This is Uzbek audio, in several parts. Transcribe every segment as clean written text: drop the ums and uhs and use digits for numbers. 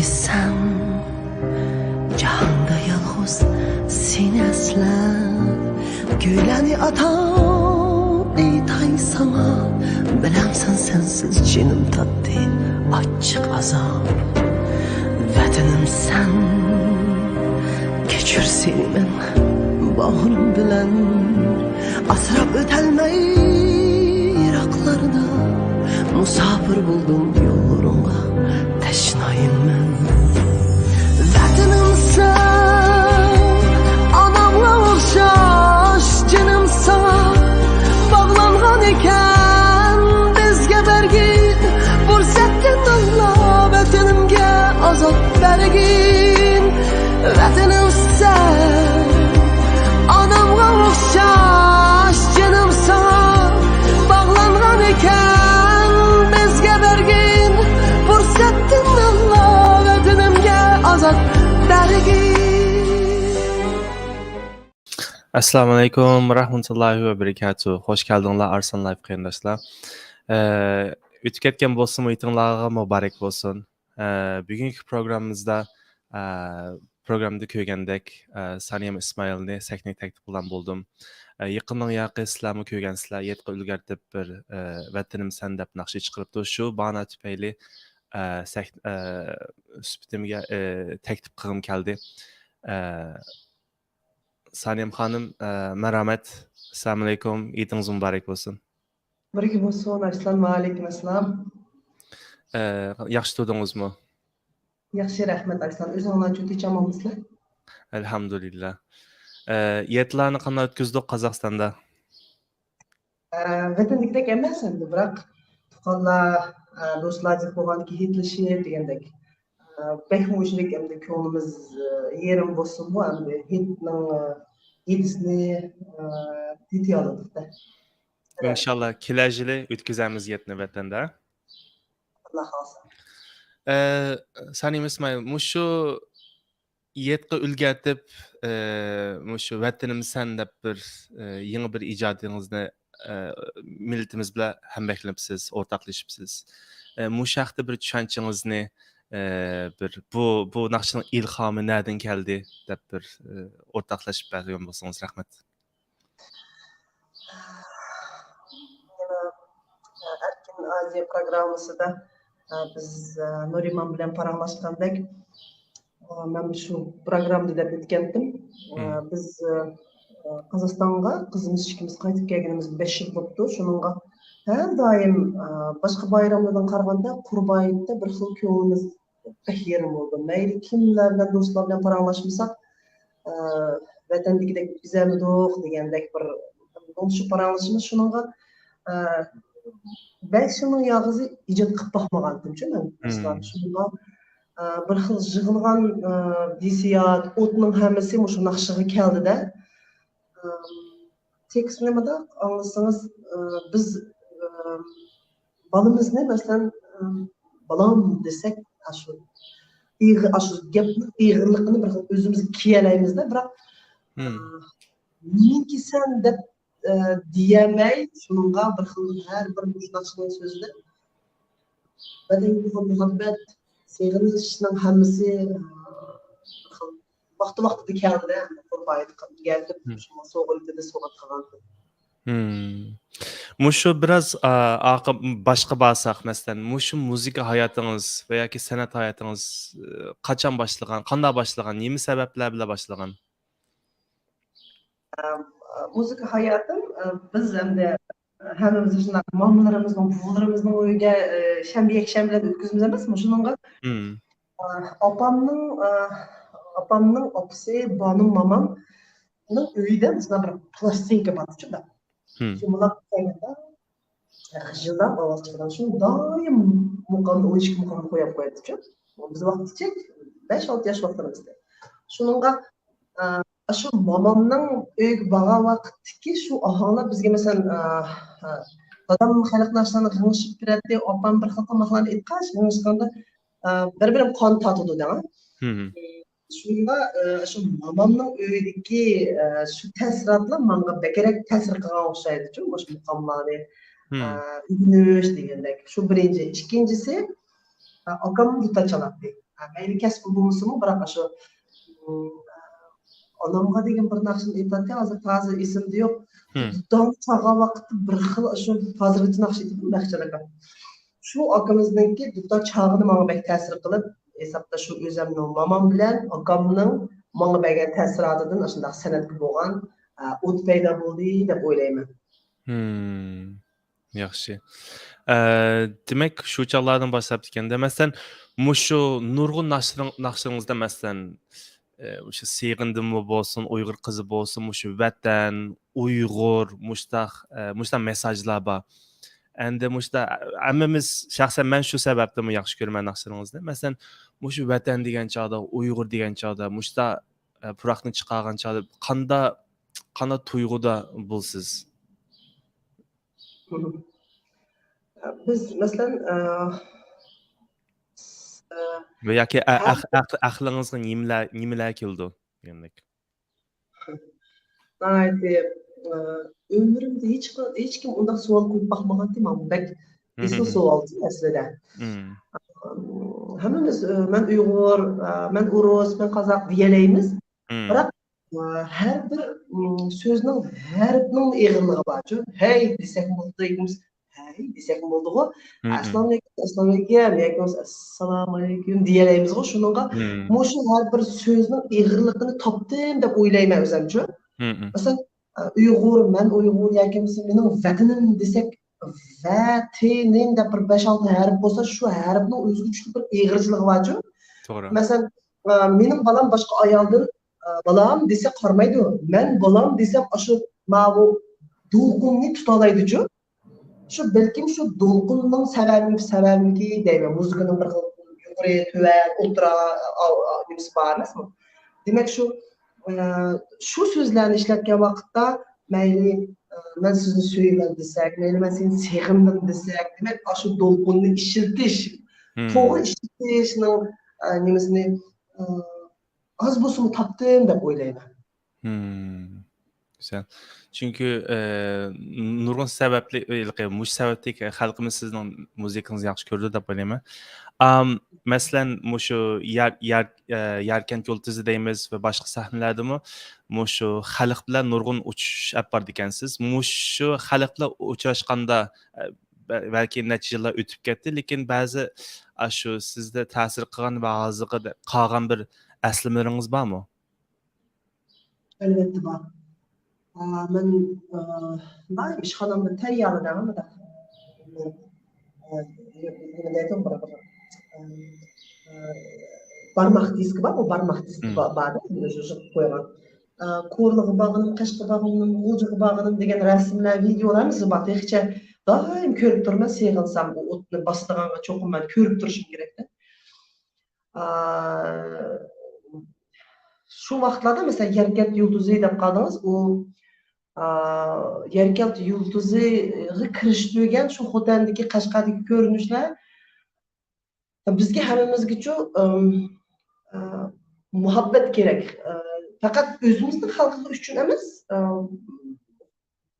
sen cahanda yalğız seni eslep Güyləni atam eytay sana Bilemsen sensiz canım tattı açık azap Vətənim sen Keçir seni men bağrım bilen Asrab ötelmeyi Iraklarda Musafir buldum yollarına Teşnayım ben Vətənim sen Anamla olşaş Canım sana Bağlanğan iken Bizge bergin Fırsattin Allah Vətənimge azad bergin Vətənim sen Anamla olşaş Canım sana Bağlanğan iken Bizge bergin Fırsattin Allah Vətənimge azad bergin Assalamu alaikum rahmetullahi ve berekatuhu. Hoş geldinler Arsan Life kıyındaşlar. Ütüp ketken bolsun, uytunlarga mübarek bolsun. Bugünkü programımızda programda köygəndək Saniyem İsmail'ni səknik təklif olan buldum. Yaqından yaqı İslamı köygənsizlər, yetqi ülgərtib bir vətənim sən dəb naxşı çıxırıbdı. Şu bana tüpəyli sübütümge təklif qığım gəldi. Saniyem Hanım, merhamet. Assalamu alaikum. İyitiniz mübarek olsun. Mübarek olsun. Assalamu alaikum. Assalam. Yaxşı tutdunuz mu? Yaxşı, rahmet Arslan. Özüңden çok çamamızlar. Elhamdülillah. Yetlarını qanday ötküzdük Қазақстанда? Vətəndikdek emas endi, biroq tuqqanlar do'stlarga bo'lgan hitlashib degandek. Behmuşlik endi ko'nglimiz yerim bo'lsin-mu, endi hitning yedisini tetiyalıdık da. İnşallah kilajili ötküzemiz yetini vətəndə. Allah olsun. Saniyem İsmail, muşu yetqi ülgərtib, muşu vətənim sən dəb bir yeni bir icadınızını milletimiz bilə həmbəklənibsiz, ortaqlaşıbsiz. Muşu haqda bir düşüncənizni bir bu naxşının ilhamı nədən gəldi dəb bir ortaqlaşıb bəğiyon bolsanız, rəhmət. Erkin Aziya programması da biz Nuriman bilen paranlaşkandak ben şu programda da bitkendim. Biz Kazakistan'a kızımız ikimiz qaytıp gelgenimiz 5 yıl oldu. Şununla her daim başka bayramlardan qaraganda Qurbayitda bir xil ko'nglimiz pek yerim oldu. Meyli kimlerle dostlar bilen paranlaşmasak vatandagidek bizamidoq degandek bir şu paranlaşımız şununla 5 yılın yağızı icad qilib baxmagandim şu men dostlar. Şununla bir xil jığılgan disiyat, otның hammasi şu naqşıga keldi de. Tekst nimada anlasanız biz balımız ne mesela balam desek aşı gapning iğirliqini bir xil özümüz kiyelaymiz da, biroq meniki sen deb diyemey şununla bir xil her bir muşnaqçının sözü badanga muhabbet sevgilishning hammasi vaqti keldi de Qurbayit geldi şu soğuldu da soğuk qilgan. Muşu biraz başka bağırsak mesela, muşu müzik hayatınız veya ki sanat hayatınız kaçan başlagan, qanday başlagan, nemi sebepler bilen başlagan? Müzik hayatım biz hem de hemimiz için mamlalarımızın, buğularımızın uyga şembiye ötküzümüz emas mı? Şununla apamның opisi, banım mamam uyda mesela bir plastinka batıcı da. Şununla kayında жылдан балалчыдан шун дайым мукамды ойчик мукамды коюп коет эчи. Биз вакытча 5-6 жаш вакытыбызда. Шунунга şu mamamның өйгө бага вакытки şu ahаңлар бизге mesela adam халык narsalarni g'ingshib beradi, opam bir xil tamaqlarni aytqach, g'ingshganda bir-birim qon tatidi da. Şunda şu mamamның öydeki şu ta'sirotlar menga bekerek ta'sir qilgan o'xshaydi. Çünkü bu muqamlarni ügünüş degandek. Şu birinci. İkincisi akam duta çalatdı. mayli kasb bo'lmasimi, biroq shu onamga degan bir narsani aytadi, hozir esimda yo'q. Duton chaqan vaqtda bir xil shu hozirgacha naqsh aytdim Baxtiyor aka. Shu akamizningki duton chog'ini menga bek ta'sir qilib, hesabda shu o'zimning mamam bilan akamning menga bergan ta'siridan shunday san'atga bo'lgan o't paydo bo'ldi deb o'ylayman. Yaxshi. Demak, shu chog'lardan boshlab deganda, masalan, mushu nurg'un naqshingizda masalan, o'sha Seg'indimmi bo'lsin, Uyg'ur qizi bo'lsin, mushu vatan, Uyg'ur, mushtaq mesajlar bor. Endi mushta hammamiz shaxsan men shu sababdan yaxshi ko'raman naqshlaringizni. Masalan, mushu vatan degan chog'da, Uyg'ur degan chog'da, mushta puroqni chiqargan chog'da qanday tuyg'uda bo'lsiz? Biz masalan yoki aqlingizga nimalar keldi degandek. Ömrümde hiç kim ondan savol qo'yib bakmagan değil mi? Bek esli savol aslida. Hammamiz men Uyg'ur, men Urus, men Qozoq deyalaymiz. Biroq har bir so'zning harfining eg'irligi bor. Hey desak bo'ldi, hey desak bo'ldi-ku. Assalomu alaykum, assalomu alaykum deyalaymiz-ku. Shuningga shu har bir so'zning eg'irligini topdim deb o'ylayman o'zimcha. Masalan, Uyg'ur, men Uyg'ur yoki mening vatanim desak, vatanim deb bir 5-6 harf bo'lsa, shu harfning o'ziga kuchli bir eg'irchiligi bor. To'g'ri. Masalan, mening balam boshqa ayoldan balam desa qarmaydi. Men balam desam, shu ma'bu do'lqinni tuta oladi-ku. Shu balkim shu do'lqinning sababiki deyman. Muzikaning bir xil yuqori, tuvan, ultra nimasi bor emasmi? Demak shu so'zlarni ishlatgan vaqtda mayli men sizni so'yman desak, mayli men seni seg'indim desak, demak shu do'lqinni ishiltish, to'g'ri ishlatishning nimasini az bo'lsin topdim deb o'ylayman. Güzel. Çünkü nurg'un sababli, mush sababli xalqimiz sizning musiqangizni yaxshi ko'rdi deb o'ylayman. Masalan, mushu Yarkent Yulduzi deymiz va boshqa sahnalardami mushu xalq bilan nurg'un uchish olib bordi ekansiz. Mushu xalq bilan uchrashganda balki necha yillar o'tib ketdi, lekin ba'zi shu sizda ta'sir qilgan va hozirga qolgan bir aslimalaringiz bormi? Albatta bor. Men doim ishxonamda tayyorladim. Barmaq diski bor, o barmaq diski bor, o'sha qo'ygan. Ko'rlig'i bag'ini, qashqi bag'ini, g'ujiga bag'ini degan rasmlar, videolarimiz bor. Hechcha doim ko'rib turman, seg'insam bu o'tni bostirganga cho'qinman, ko'rib turishim kerakda. Shu vaqtlarda mesela Yarkent Yulduzi deb qaldingiz, u Yarkent Yulduziga kirishtirgan shu Xotandagi Qashqardagi ko'rinishlar bizga hammamizga muhabbat kerak. Faqat o'zimizning xalqimiz uchun emas,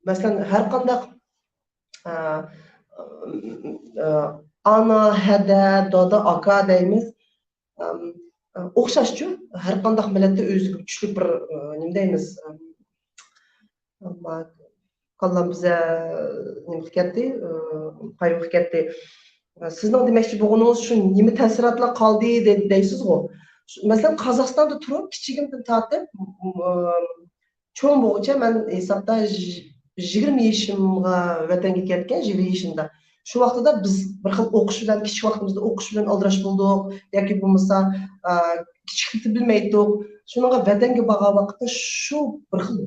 masalan har qanday ana, hada, doda, aka deymiz. O'xshashchu, har qanday millatda o'ziga kuchli bir nima deymiz? Qallam biza nima qilgandi? Qayruq qilgandi. Sizning demoqchi bo'lganingiz shu nima ta'sirotlar qoldi deysiz-ku. Masalan, Qozog'istonda turib, kichigimdan tortib, cho'ng bo'yicha men hisobda 20 yoshimga vatanga ketgan, 20 yoshimda. Shu vaqtida biz bir xil o'qish bilan, kichik vaqtimizda o'qish bilan aldirash bo'ldik, yoki bo'lmasa kichiklikni bilmaydik. Shunga vatanga borgan vaqtda shu bir xil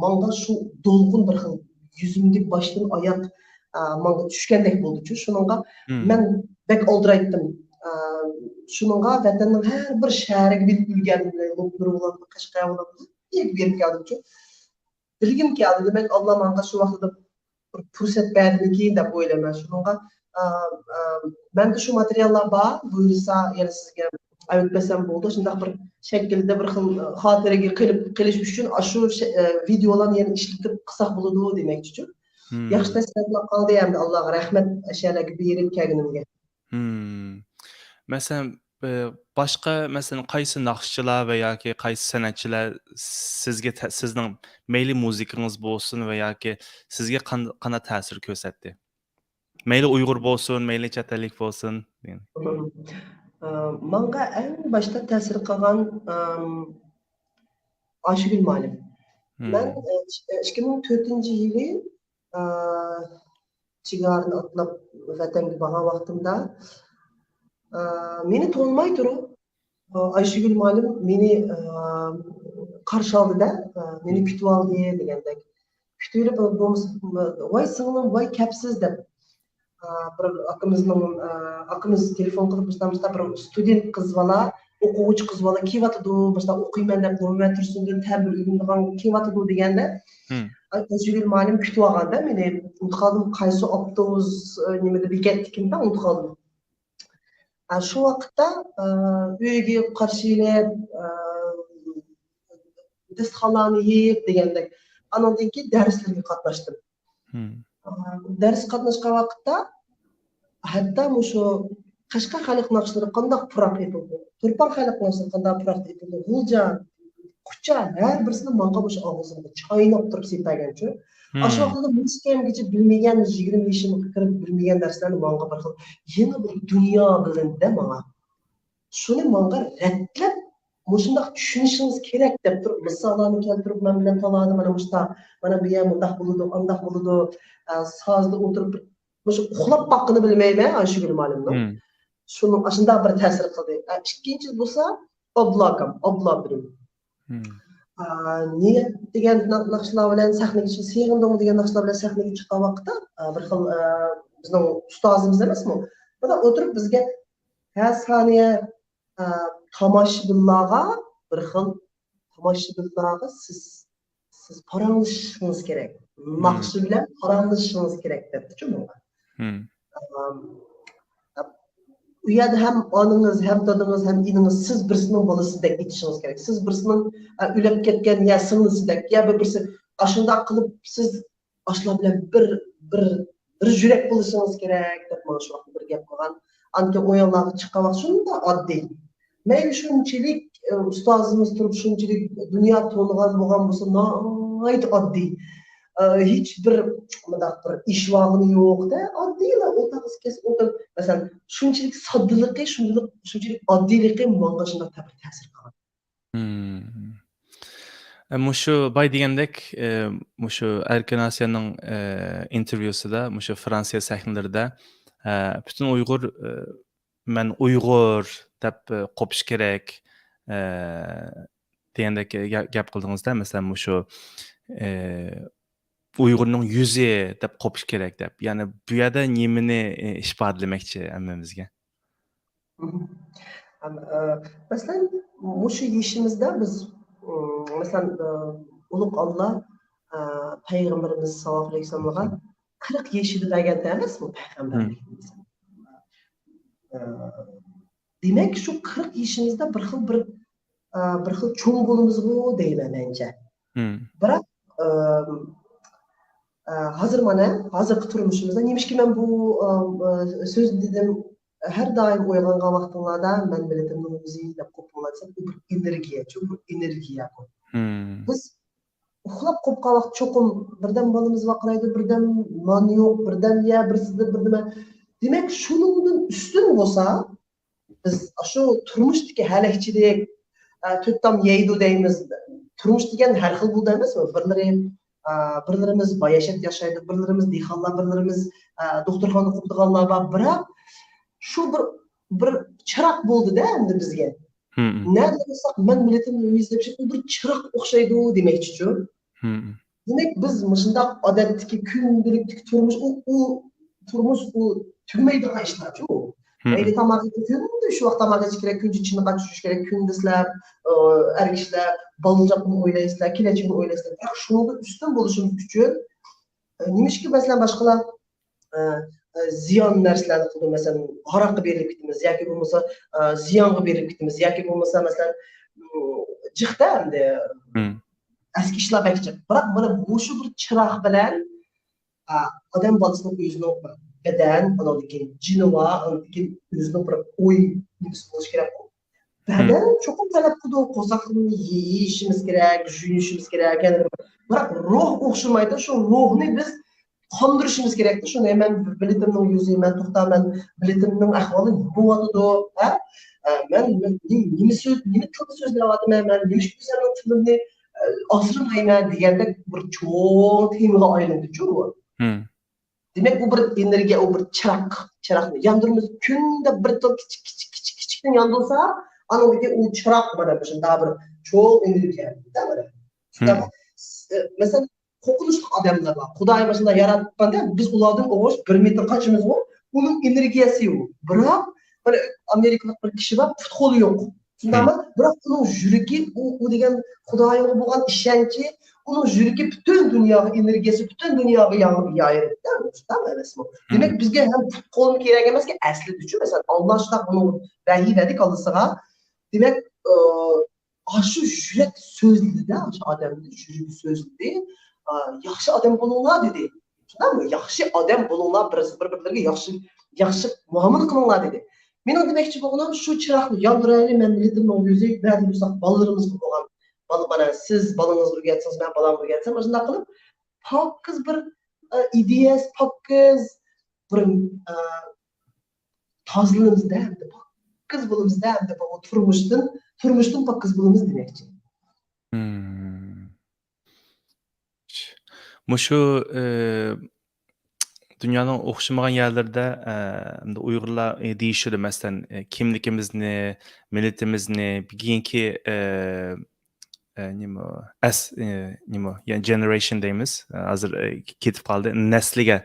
menga shu do'lqin bir xil yuzimga boshdan oyoq menga tushgandek bo'ldi-ku. Shunga men bek oldiraydim. Shunga vatanning har bir shahriga bilib bilganimni, Lopnur bo'ladi, Qashqar bo'ladi, berib keldim-ku. Bilgim keldi, demak Alloh menga shu vaqtida bir fursat berdiki deb o'ylayman. Shunga menda shu materiallar bor, buyursa yana sizga aytmasam bo'ldi. Shunday bir shaklda bir xil xotiraga qilish uchun shu videolarni yana ishlatib qilsak bo'ladi demoqchi. Yaxshi tasvirlar qoldi endi, Allohga rahmat, ashalarga berib kelganimga. Masalan, boshqa masalan qaysi naqshchilar va yoki qaysi san'atchilar sizga sizning mayli musiqangiz bo'lsin va yoki sizga qanday ta'sir ko'rsatdi? Mayli Uyg'ur bo'lsin, mayli chet ellik bo'lsin. Manga eng boshda ta'sir qilgan Ayşegül Malim. Ben 2004-yılı Çigar'ın atlap vatanga bağa vaqtimda meni tanımay turib Ayşegül Malim meni qarshi oldida meni kutib oldi degandek. Kutib voy singlim, voy kapsiz deb bir akamiz telefon qilib bizda bir student qiz bola, o'quvchi qiz bola kelyapti, bizda o'qiyman deb nima tursindan ta'bir uygundigan kelyapti deganda Ayşegül Malim kutib olganda meni unutib qoldim, qaysi avtobus nimada bekatnikimda unutib qoldim. Şu vaqtda uyga qarshilab dastxonlarni yeb degandek andan keyin darslarga qatnashdim. Dars qatnashgan vaqtda hatto shu Qashqar xalq naqshlari qanday puraq etildi, Turpan xalq naqshlari qanday puraq etildi, G'ulja, Qucha har birisini menga shu og'zimda chaynab turib sepmagancha Aşı vaqtida muzikamgacha bilmagan 20 yoshimga kirib bilmagan darslarni menga bir xil yangi bir dunyo bilindi menga. Shuni menga ratlab mushundaq tushunishingiz kerak deb turib misollarni keltirib men bilan talani mana mushta mana bu ham undaq bo'ladi, undaq bo'ladi, sozda o'tirib shu uxlab boqqini bilmayman Ayşegül Malimning. Shuni ashunday bir ta'sir qildi. Ikkinchi bo'lsa Abla birim. Niyat degan naqshlar bilan sahnaga chiqib, Sevindimi degan naqshlar bilan sahnaga chiqqan vaqtda bir xil bizning ustozimiz emasmi? Bunda o'tirib bizga har soniya tomoshabinlarga bir xil tomoshabinlarga siz parangishingiz kerak. Naqshi bilan parangishingiz kerak debdi-ku bunga. U yerda ham onangiz, ham dadingiz, ham inangiz siz birisining bolasidek etishingiz kerak. Siz birisining o'lib ketgan ya singlisidek ya birisi ashunday qilib siz ashlar bilan bir yurak bo'lishingiz kerak deb mana shu vaqtda bir gap qilgan. Anki o'yinlarga chiqqan vaqt shunda oddiy. Mayli shunchalik ustozimiz turib shunchalik dunyo to'lg'an bo'lgan bo'lsa, nihoyat oddiy. Hiç bir iş vağını yok da adıyla otağız kesip oturup mesela şunçilik saddılıkı, şunçilik addilikı bana şunda tabi tesir kalan. Mushu bay degandek, mushu Erkin Asya'nın intervyusida, mushu Fransiya sahnelerida bütün Uyg'ur men Uyg'ur deb qopish kerak degandek gap qildingizda, mesela mushu Uyg'urning yuzi deb qopish kerak deb. Ya'ni bu yerda nimani ifodalamoqchi hammamizga? Masalan, mushu yishimizda biz masalan ulug' Alloh payg'ambarimiz sallallohu alayhi vasallamga 40 yoshida berganda emasmi payg'ambarligimiz? Demak, shu 40 yoshimizda bir xil cho'ng bo'lamiz-ku deyman mencha. Biroq hozirgi turmushimizda nemishki men bu so'z dedim her daim uyg'ongan vaqtinglarda men millatimning o'zi deb qo'pollar desam, bu bir energiya. Biz uxlab qolgan vaqt cho'qim birdan bolamiz vaqiraydi, birdan non yo'q, birdan ya birsida birdima. Demak, shuningdan ustun bo'lsa, biz shu turmushdagi halakchilik, to'ttam yeydi deymiz. Turmush degan har xil bo'ldi emasmi? Birlarimiz bayashat yaşaydı, birlarimiz dehqonlar, birlarimiz doktorxona o'qiganlar va biroq shu bir chiroq bo'ldi-da endi bizga. Nerede bo'lsak men millatimni izlab bir chiroq o'xshaydi demoqchi-ku. Demak, biz shunday odatdagi kundalikdagi turmush u turmush u tugmaydigan ishlar-ku. Mayli tamoq kunda shu vaqt tamoq yeyish kerak, kunchi chiniqqa tushish kerak, kunduzlab, erkishlar, balınjaqni o'ylaysizlar, kelajagini o'ylaysizlar. Biroq shunga ustun bo'lishimiz uchun nimishki masalan boshqalar ziyon narsalarni qildi, masalan, aroqqa berilib ketamiz yoki bo'lmasa ziyonga berilib ketamiz yoki bo'lmasa masalan jiqda endi eski ishlar bakchi. Biroq mana bu shu bir chiroq bilan odam bolasining o'zini beden, andan keyin jinova, andan keyin o'zining bir o'y nimasi bo'lishi kerak. Beden çok talep qildi, qo'saqlarni yeyishimiz kerak, yuyishimiz kerak. Yani biroq ruh o'xshamaydi. Shu ruhni biz qondirishimiz kerakda. Shuni hemen biletimning yuzi, men to'xtaman, biletimning ahvoli nima bo'lyotidi, ha? Men nima ko'p so'zlayapman, men nima o'zimning tilimni asramayman deganda bir cho'ng temaga aylandi-ku bu. Demak, bu bir energiya, u bir chiroqni yondiramiz. Kunda bir kichikdan yondirsa, anadagi u chiroq mana shunday bir cho'ng energiya, mana. Mesela qo'rqinchli odamlar bor. Xudoy mana shunday yaratganda biz ulardan o'g'ish 1 metr qanchamiz bor? Uning energiyasi yo'q. Biroq mana amerikalik bir kishi bor, futboli yo'q. Shundaymi? Biroq uning yuragi, u degan Xudoyga bo'lgan ishonchi, uning yuragi butun dunyoga energiyasi, butun dunyoga yayildi. Shundaymi? Demak, bizga ham futbolni kerak emaski, asli uchun mesela Alloh shunday uni vahiy berdi Allohga. Demak, şu yurak so'zlida, o'sha odamning yuragi so'zlidi. Yaxshi odam bo'linglar dedi. Tushunarmi? Yaxshi odam bo'linglar, bir-birlariga yaxshi muomala qilinglar dedi. Mening demoqchi bo'lganim shu chiroqni yondiraylik, men biletimning yuzi, ba'zi bo'lsa bolalarimiz bo'lgan. Mana siz bolangizni o'rgatsangiz, men bolamni o'rgatsam, shunday qilib pokiz bir ideyas, pokiz bir tozligimizda, pokiz bo'limizda, bu turmushdan pokiz bo'lamiz demoqchi. Mushu dünyanın o'xshamagan yerlarda Uyg'urlar deyishadi, masalan, kimligimizni, millatimizni, keyingi nima yani generation deymiz. Hozir ketib qoldi. Nasliga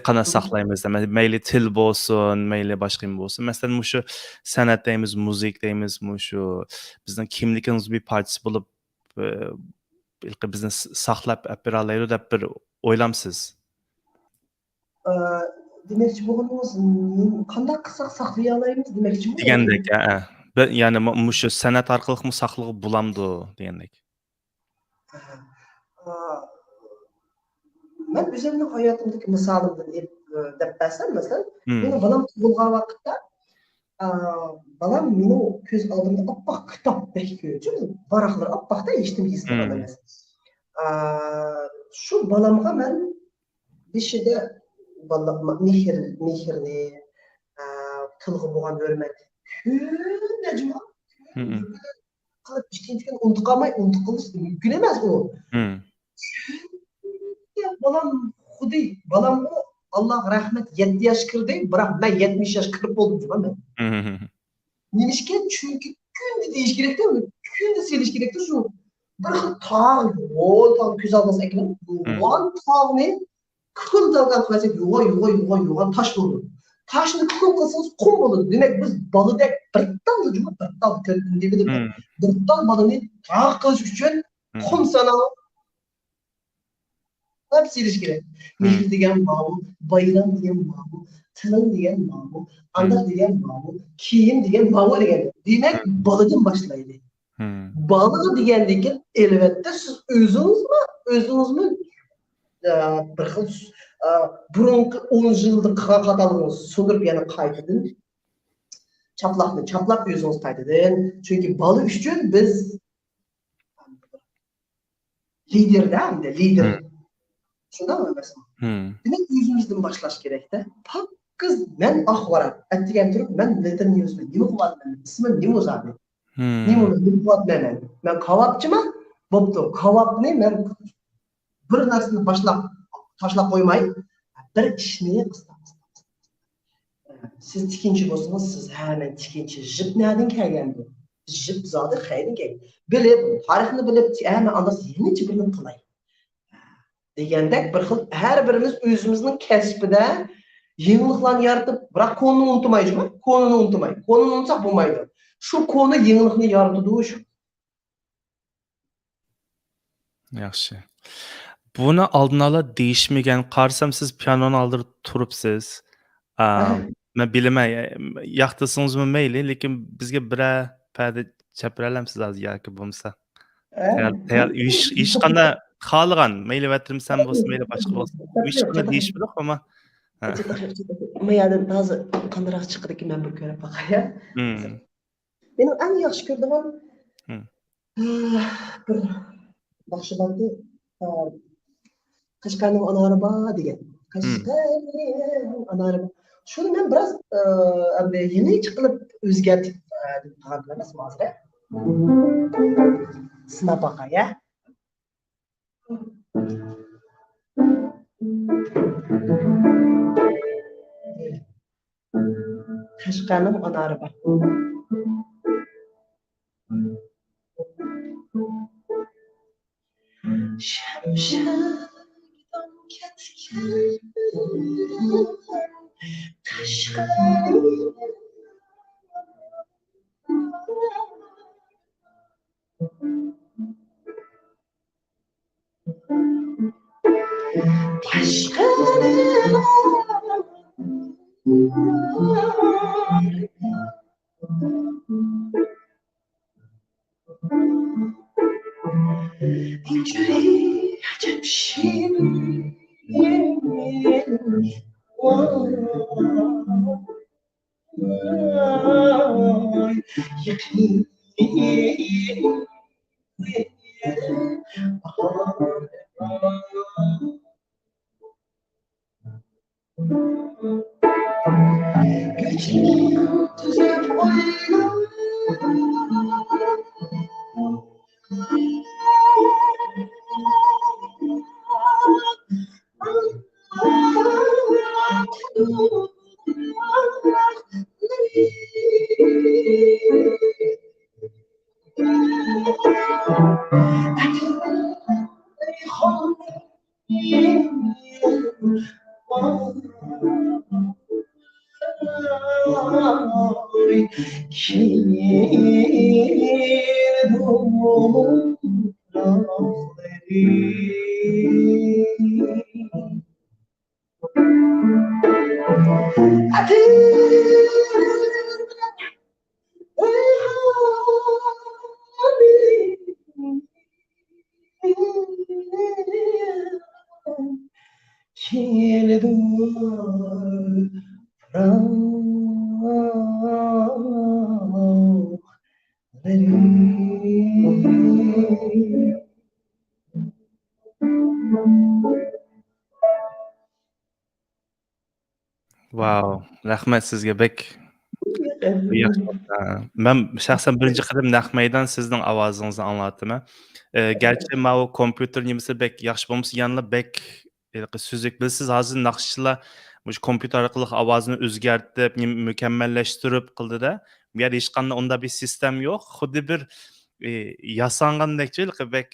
qanday saqlaymiz? Mayli til bo'lsin, mayli boshqa nima bo'lsin. Masalan, mushu san'at deymiz, muzik deymiz, mushu bizning kimligimiz bir parchasi bo'lib bizni saqlab beradi deb bir o'ylamsiz. Demoqchi bo'lganimiz, qanday qilsak saqlay olamiz demoqchi bo'lganmiz. Degandek, yani mushu san'at orqali mu saqlab bo'lamdi degandek. Men o'zimning hayotimdagi misolimdan deb bersam, masalan, meni bolam tug'ilgan vaqtda balam meni ko'z oldimda oppoq kitobdek ko'rdi. Varaqlar oppoqda hech nima his-qilmagan emas. Shu balamga men beshida mehrni, tilga bo'lgan hurmat kunda juma qilib ishlayotgan unutqolmay qilish mumkin emas u. Balam xuddi balamga Alloh rahmat 7 yosh kirdi, biroq men 70 yosh kirib bo'ldim juma men. Nimishga? Chunki kunda deyish kerak-da, kunda selish kerak-da shu bir xil tog' ko'z oldingizga kelib, bu tog'ni kul dalgan qilsak, yo'g'on tash bo'ldi. Tashni kul qilsangiz qum bo'ladi. Demak, biz baladek bir tal dedim. Bir tal balani tog' qilish uchun qum sanab hep silish kerak. Mehr degan ma'lum, bayram degan ma'lum, tilim degan ma'lum, andoq degan ma'lum, kiyim degan ma'lum degan. Demak, baladan boshlaydi. Balığı degandeki elbette siz özünüzmü bir xil burunqi 10 yillik qatalığınız sundurup yani qaytadan çaplaq özünüz qaytadan. Çünkü balığı üçün biz lider. Şunda mı mesela? Demek özümüzden başlaş gerek de. Pak kız men ahvarat. Ettigen turib men letin yüzme. Nima qilyapman? İsmim nima o'zadi? Nima qilyapman? Men kavapchiman. Bo'pti. Kavapni men bir narsani tashlab qo'ymay, bir ishni siz tikinchi bo'lsangiz, siz men tikinchi jip nereden kelgandi? Jip zodi qayerdan kelgan? Bilib, tarixni bilib, men andas yenichi bilim qilay. Degandek bir xil har birimiz o'zimizning kasbida yeniliklarni yaratib, biroq konini unutmaymiz. Konini unutsak bo'lmaydi. Shu koni yenilikni yaratadi shu. Yaxshi. Buni oldin ola deyishmagan, qarsam siz pianoni oldirib turibsiz. Men bilmay, yoqtirsingizmi mayli, lekin bizga biror parda chapiralamsiz hozir yoki bo'lmasa. Tayyor ish qanday xohlagan, mayli vatimsan bo'lsin, mayli boshqa bo'lsin. Ish qanday deyishmidik, ammo Mayadan hozir qandaroq chiqdi ekan men bir ko'rib boqay. Benim en yaxshi ko'rdigan bir baxshilarni Qashqarning anori degan. Qashqarning anori. Shuni men biroz yenilik qilib o'zgartib deb qaradim emasmi hozir? Sinab boqay, ya. Qashqarning anori bor. Şemşekten ketken Qashqarning Wow, rahmat sizga bek. Ben şahsen birinci qadam naq maydon sizning ovozingizni anglatdim. Gerçi ma o kompüter nimasi bek yaxshi bo'lmasa yanla bek suzuk bilsiz hozir naqshchilar bu kompüter orqali ovozini o'zgartirib, mukammallashtirib qildida. Bu yerda hech qanday unda bir sistem yo'q. Xuddi bir yasangandekchi bek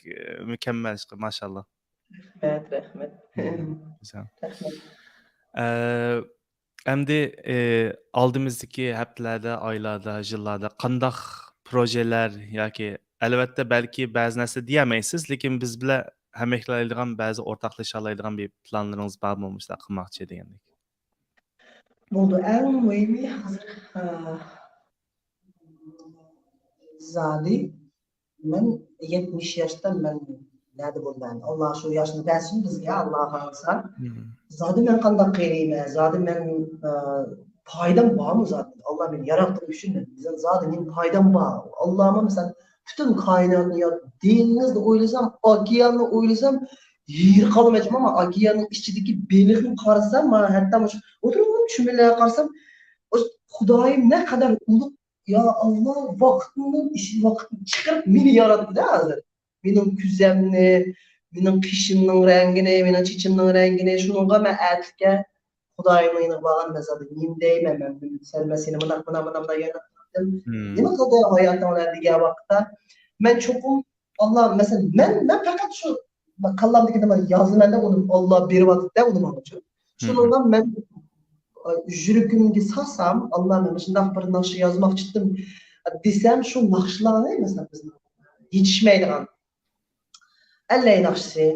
mukammal maşallah. Rahmat. Güzel. Endi oldimizdagi haftalarda, oylarda, yillarda qandaq projeler yoki albatta balki ba'zi narsa deyamaysiz, lekin biz bilan hamkorlaydigan ba'zi o'rtoqlasha oladigan bir planlaringiz bormi shunday qilmoqchi degandek. Bo'ldi, eng muhimi hozir zodi men 70 yoshda men nada bo'lgan. Alloh shu yoshni bersin bizga, Alloh xolisa. Zodi men qanday qilmayman, zodi men foydam bormi zodi? Alloh meni yaratgan uchun bizning zodining foydam bor. Allohga mesela bütün kainatni ya dengizni o'ylasam, okeanni o'ylasam, yer qolmaydi ama okeanning ichidagi beliqni qarasam, men hatto o'tirib tushunmay qarasam, Xudoyim ne kadar ulug' ya Allah vaqtni chiqarib meni yaratdi hozir. Benim küzemni, benim kışımның rengini, benim çiçimның rengini, şununla ben ertike Xudoyimning bağlan mesela neyim deyim ben sen seni buna yarattım. Ne kadar hayatım var diye vakta. Ben çokum Allah mesela ben fakat şu kallamdaki de yazdım ben de onu Allah bir vakitte onu anlatıyor. Şununla ben jürükümde sasam Allah ben şimdi bir nakşı yazmak çıktım desem şu nakşılarını mesela bizim yetişmeydiğen Elley nakşısı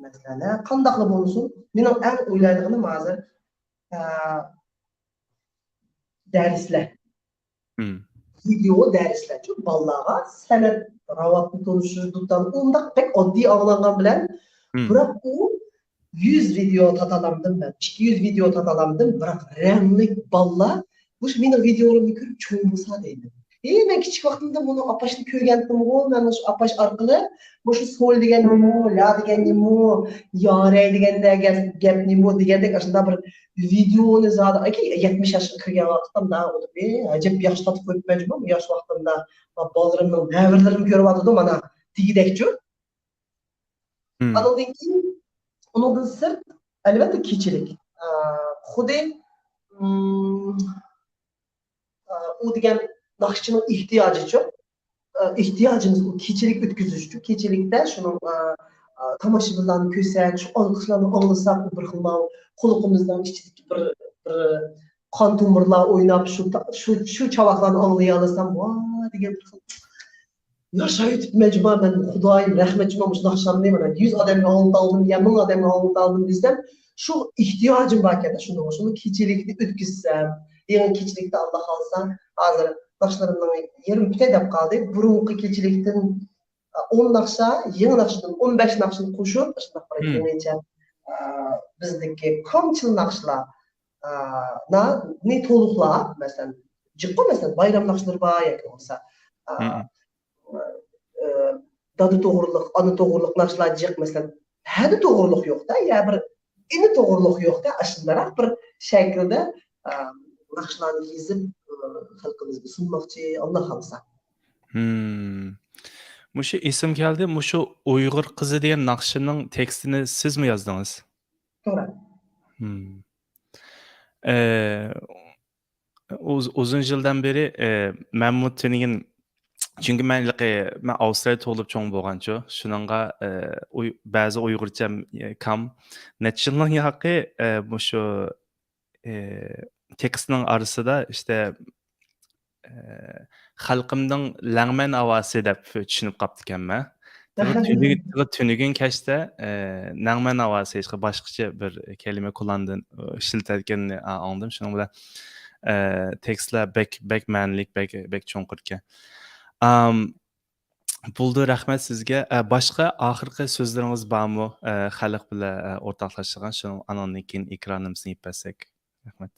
mesela qandaqlı bolsun benim en oyladığım hazır dersler. Video dersler. Çünkü ballağa senet ravatlı konuşurduktan onda pek oddi ağlanan bilen bırak o 100 video tatalamdım ben. 200 video tatalamdım. Bırak renlik balla. Bu benim videolarımı görüp çoğun bulsa deydi. Ben küçük vaktimde bunu apaşını köygendim o. Ben şu apaş arkalı. Bu şu sol degen nemo, la degen nemo, yare degen de gep nemo degen de aslında bir videonu zaten. 70 yaşını kırgan vaktim daha oldu. Acep yaş tatıp koyup mecbur. Yaş vaktimde ballarımın nevirlerim görüp atıdım. Ana tigidekçi. Anladın ki onun sırt elbette keçilik. Xudi o degan nakşçının ihtiyacı çok. İhtiyacımız o keçilik ötküzüşçü. Keçilikte şunun tamaşıbızdan kösek, şu alkışlarını anlasak bir xilma kulukumuzdan içindeki bir kan tomurlar oynap şu çavaklarını anlayalasam vaa degan bir xil yaşayıp mecbur ben Xudayım rahmetçim olmuş nakşam deyim. 100 adamın alnında aldım, 1000 adamın alnında aldım desem şu ihtiyacım var ki şunu keçilikni ötküzsem, yani keçilikte Allah alsa hazır nakşlarımdan yerim bite dep kaldı. Burunqi keçilikten 10 nakşa, yeni nakşadan 15 nakşını koşup aşında para bizdeki kamçıl nakşla ne tolukla mesela cıqqa mesela bayram nakşları var yakın olsa dadı doğruluk, anı doğruluk nakşılacak mesela hadi doğruluk yok da ya bir ini doğruluk yok da aşındarak bir şekilde nakşılarını yazıp halkımızı sunmakçı Allah halsa. Muşu isim geldi. Muşu Uygur Kızı diyen nakşının tekstini siz mi yazdınız? Doğru. Uzun yıldan beri Mahmut Tünigin çünkü ben Avustralya tolup çoğun boğanço. Şununla bazı Uygurca kam. Neçilin yakı bu şu tekstinin arasında işte halkımdan langmen avası dep düşünüp kaptıken ben. Tünigin keşte langmen avası işte başkaça bir kelime kullandın, işleterkenini anladım. Şununla tekstler bek mənlik, bek çoğunqurken. Buldu rahmet sizge. Başka ahırkı sözleriniz var mı? Xalq bilan ortaklaştırgan şunu anondan keyin ekranımızı ipesek. Rahmet.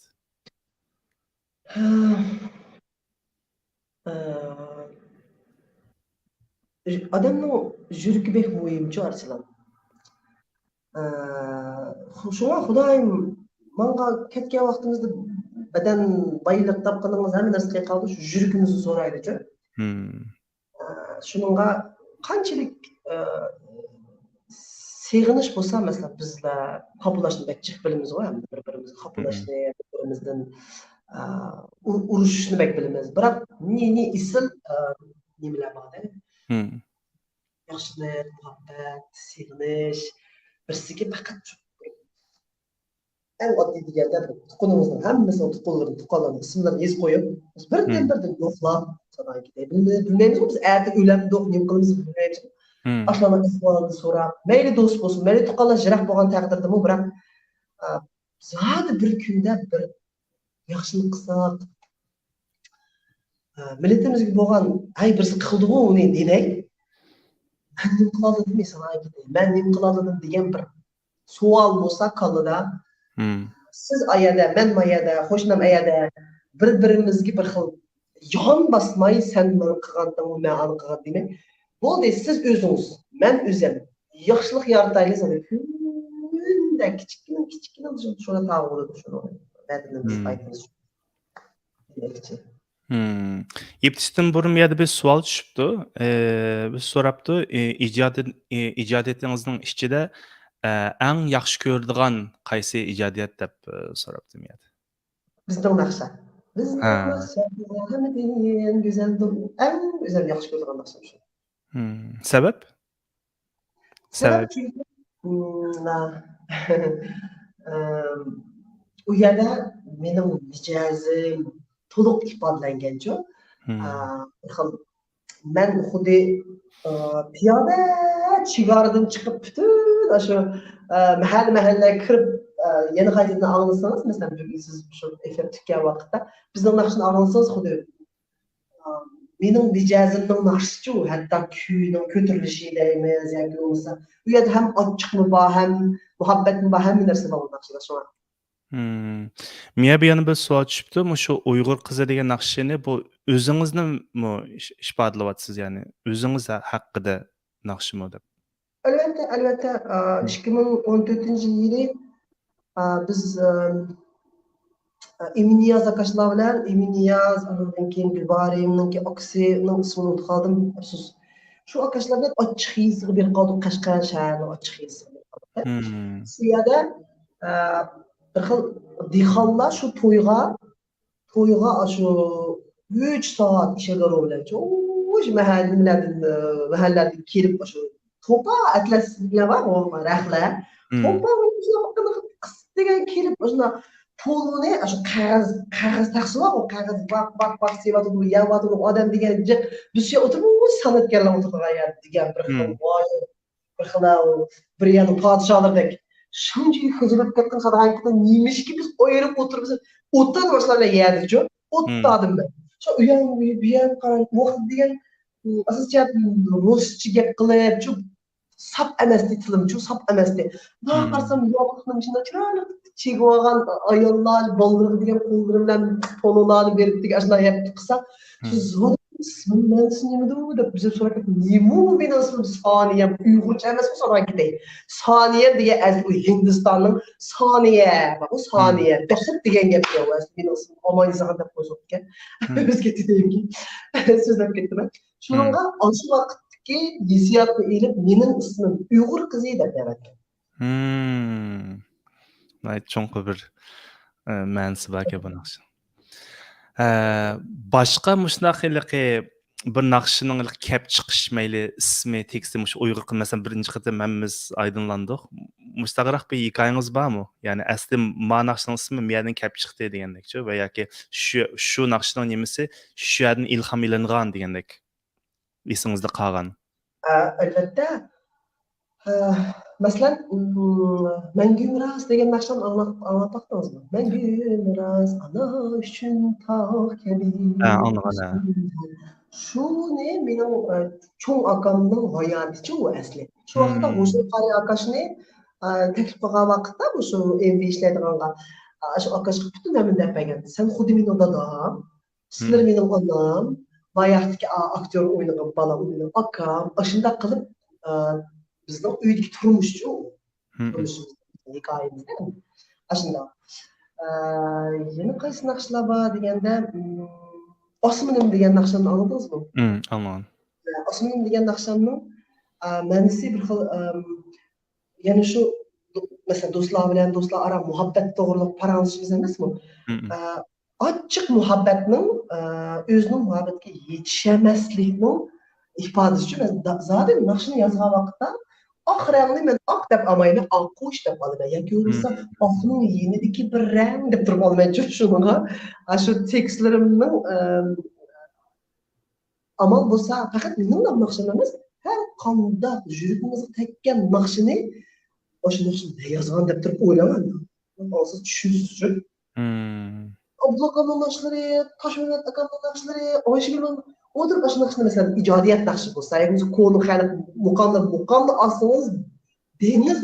Adamın jürgü bek muhimci arsalan. Şuna Xudayım manga ketken vaktimizde beden bayılık tapqanımız hemen narsaga kaldı şu jürgümüzü soraylıcı. Şununla qanchalik sığınış bolsa mesela bizler qabullaşını bek jiq bilimiz var, bir-birimizni qabullaşını, bir-birimizdan urushishni bek bilimiz. Biroq ne isil nimalar bor yaxshilik, muhabbat, sığınış, birisiga faqat en oddiy deganda tuqqunimizning hammasini tuqqanlarni ismlarini yozib qo'yib, birdan yo'qlab sana bilmaymiz biz erta o'lib nima qilamiz bilmaymiz. Aslında ismini so'rab, mayli do'st bo'lsin, mayli tuqqanlar jiroq bo'lgan taqdirdami, biroq zodi bir kunda bir yaxshilik qilsak, millatimizga bo'lgan ay birisi qildi-ku uni demay, men nima qildim mesela men nima qildim degan bir savol bo'lsa qalida siz ayada, men mayada, qo'shnim ayada bir-birimizga bir xil yon basmay sen buni qilganding, men ani qilgan demay. Bo'ldi, siz o'zingiz, men o'zim yaxshilik yarataylik deb kunda kichkina shuni tavg'ilib shuni badinimiz aytamiz. Yetiştin burun bir yerde bir sual düşüptü. Bir soraptı. İcadetinizin içinde en yaxşı gördüğün qaysi icadiyat dep soraptı miydi? Bizning naqsha. Bizning naqsha en güzel yaxshi ko'rgan naqsha shu. Sebep? Sebep çünkü u yerda mening mijozim to'liq ifodalangan joy. Men xuddi piyoda chegaradan chiqib butun shu mahalla kirib yana qaytadan anglasangiz, masalan, bugun siz shu efir tutgan vaqtda bizning naqshni anglasangiz, xuddi mening mijozimning naqshichu, hatto kuyning ko'tarilishi deymiz yoki bo'lmasa, u yerda ham ochiqmi bor, ham muhabbetin var, hem narsa var ondan sonra. Miye bir yana bir sual çıktı mı şu Uygur kızı degan naqshini bu o'zingizni mi ifodalayotsiz yani o'zingiz haqida naqshimi deb. Albatta 2014-yili biz Emin Niyaz arkadaşlar bilen Emin Niyaz, ondan keyin Gülbarim'ninki aksining ismini unutib qoldim. Afsus. Şu arkadaşlar bilan ochiq yezig'i berib qoldik, Qashqar shahrining ochiq yezig'i berib qoldik. Shu yerda bir xil dehqonlar shu to'yga shu 3 soat ishga bilan shu mahallalardan kelib shu to'pa atlaslar var o rahlar. To'pa degan kelib o'shuna pulni shu qog'oz taqsi var o qog'oz bak sevatib yavatib odam degan biz shu o'tirib san'atkorlar o'tirgan degan bir xil bir xil bir yana podsholardek shuncha hujrat ketgan sadaqadan neymişki biz o'yirib o'tirib o'tdan boshlarla yerdik-ku. O'tdadim ben. Shu uyan qarang vaqt degan asoscha ruscha gap qilib shu sap emasdi tilim shu sap emasdi. Ben qarsam yo'qning içinde chiroyli chegib olgan ayollar baldırgı degan qo'llar bilan pololarni berib degan ashula yapti qilsa siz ben sinemadim deb bize so'rab nima men asl soniya uyg'urcha emas bu so'ragidey soniya degan asli Hindistonning soniya bu soniya baxit degan gap yo'q asli men asl omonizag'an deb qo'yibgan o'zga deyimki so'zlab ketdim shunga shu vaqtdagi hissiyotni elib mening ismim uyg'ur qizi deb yaratgan cho'nqi bir ma'nosi bor bu naqsh. Başqa müşnaqiliqi bir naqshining kep chiqish mayli ismi teksti mush Uyg'ur qilmasam birinchi qatam hammamiz aydınlandik. Mustaqroq bir hikoyangiz bormi? Ya'ni asli ma naqshining ismi bu yerdan kep chiqdi degandek-chi va yoki shu naqshining nimasi shu yerdan ilhom ilingan degandek. Esingizda qolgan. Albatta. Masalan, Mangu Miras degan naqshni anlatmoqdamizmi? Mangu Miras ana uchun tog' kabi. Anlagan. Shuni mening cho'ng akamning hayoti u asli. Shu vaqtda o'sha qari akashni taklif qilgan vaqtda o'sha MV ishlaydiganga shu akash butun namin depagan. Sen xuddi mening dadam, sizlar mening onam, bayaqtiki aktyor o'ynagan bolam mening akam, shunda qilib bizning uydagi turmushchi hikoyamizda ashunda yana qaysi naqshlar bor deganda osmonim degan naqshani angladingizmi? Anladim. Osmonim degan naqshamning ma'nosi bir xil yana shu masalan do'stlar aro muhabbat to'g'riliq paranjimiz emasmi? Ochiq muhabbatning o'zining muhabbatga yetishamaslikning ifodasi uchun zaten naqshni yozgan vaqtda oq rangni men oq deb olmayman, oqqush deb olaman. Yoki bo'lmasa oqning yenidagi bir rang deb turib olaman. Shunga shu tekstlarimning amal bo'lsa faqat mening naqshim emas, har qanday yuragimizga tekkan naqshini o'sha naqshni yozgan deb turib o'ylaman. Siz tushunish uchun. Abdullahovning naqshlari, Toshmurod akamning naqshlari, Oyshining o'tir başka naqshni mesela ijodiyat naqshi bo'lsa, ya'ni konu xalq muqomni olsangiz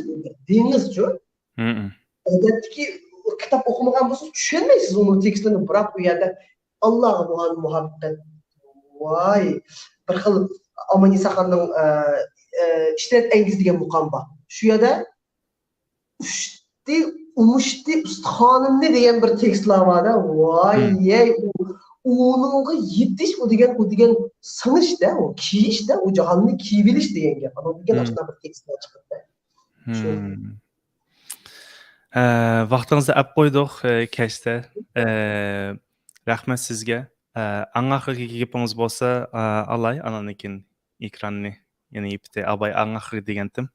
dengiz-ku. Odatdagi kitob o'qimagan bo'lsangiz tushunmaysiz uni tekstini, biroq bu yerda Allohga bo'lgan muhabbat voy bir xil Amani Saxonning ishtirat angiz degan muqom bor. Shu yerda umushti ustixonimni degan bir tekstlar bor-da. Voy onunğa yetiş o degan sınışda, o kiyişda, o cahanını kiybiliş degan gap. Ana degan aslında bir tekstlar chiqdi. Vaqtingizni olib qo'ydik kechda. Rahmat sizga. Angaxirgi gapingiz bo'lsa, alay ananikin ekranni, ya'ni ipte abay angaxir degandim.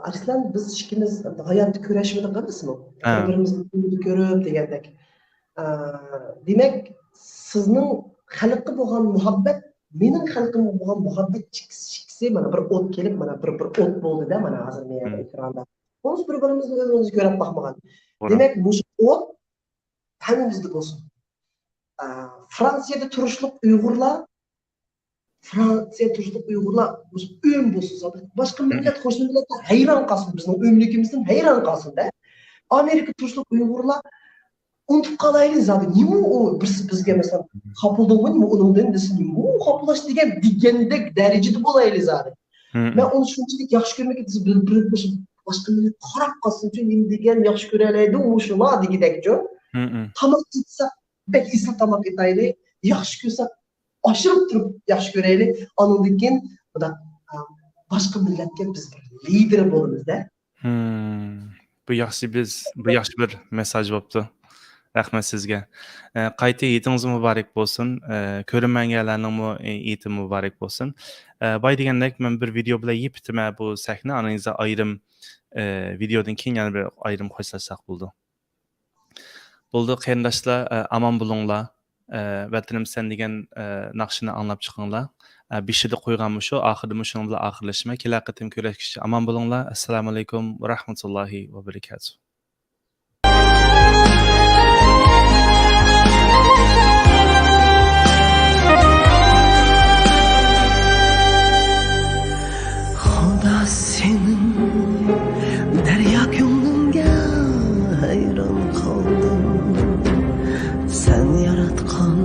Arslan biz ikkimiz hayotda kurashmadik emasmi? Bir-birimizni ko'rib degandek. Demek sizning xalqqa bo'lgan muhabbat mening xalqimga bo'lgan muhabbat chekisi mana bir o't kelib mana bir o't bo'ldi-da mana hozir men ekranda. Biz bir-birimizni o'zimizni ko'rib baxmagan. Demek bu o't hammamizda bo'lsin. Fransiyada turishliq Uyg'urlar Fransiya turishlik Uyg'urlar o'm bo'lsin zaten. Boshqa millat, qo'shni millatlar hayron qolsin, bizning o'mligimizdan hayron qolsin-da. Amerika turishlik Uyg'urlar unutib qolaylik zaten. Nima u bizga masalan qopildingmi, nima uningdan desin, nima u qopillash degandek darajada bo'laylik zaten. Men uni shunchalik yaxshi ko'rmagan, biz bir boshqa millat qarab qolsin uchun nima degan yaxshi ko'ralaydi u shular degidek-ku. Tamoq yetsa, bek isli tamoq yetaylik, yaxshi ko'rsa oshirib turib yaxshi ko'raylik. Ondan keyin boshqa millatga biz lider bo'lamiz-da. Bu yaxshi bir mesaj bo'pti. Rahmat sizga. Qayta yetingiz muborak bo'lsin. Ko'rinmaganlarning yeti muborak bo'lsin. Boy degandek men bir video bilan yeb bitma bu sahna, analizda ayrim videodan keyin yana bir ayrim qo'shsak bo'ldi. Bo'ldi qarindoshlar, amon bo'linglar. Vatanim sen degan naqshini anglab chiqinglar. Beshida qo'yganmi shu, oxirida shuni bilan oxirlashma. Kelar qatim ko'rishguncha amon bo'linglar. Assalomu alaykum va rahmatullohi va barakatuh. Xudo senin daryo ko'nglimga hayron qoldim. Sen yaratgan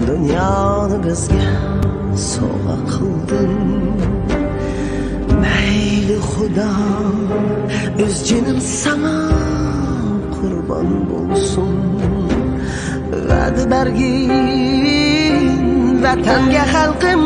dunyoni bizga sovg'a qilding. Mayli Xudo o'z jinim sana qurban bo'lsin. Va'da bergin vatanga xalqim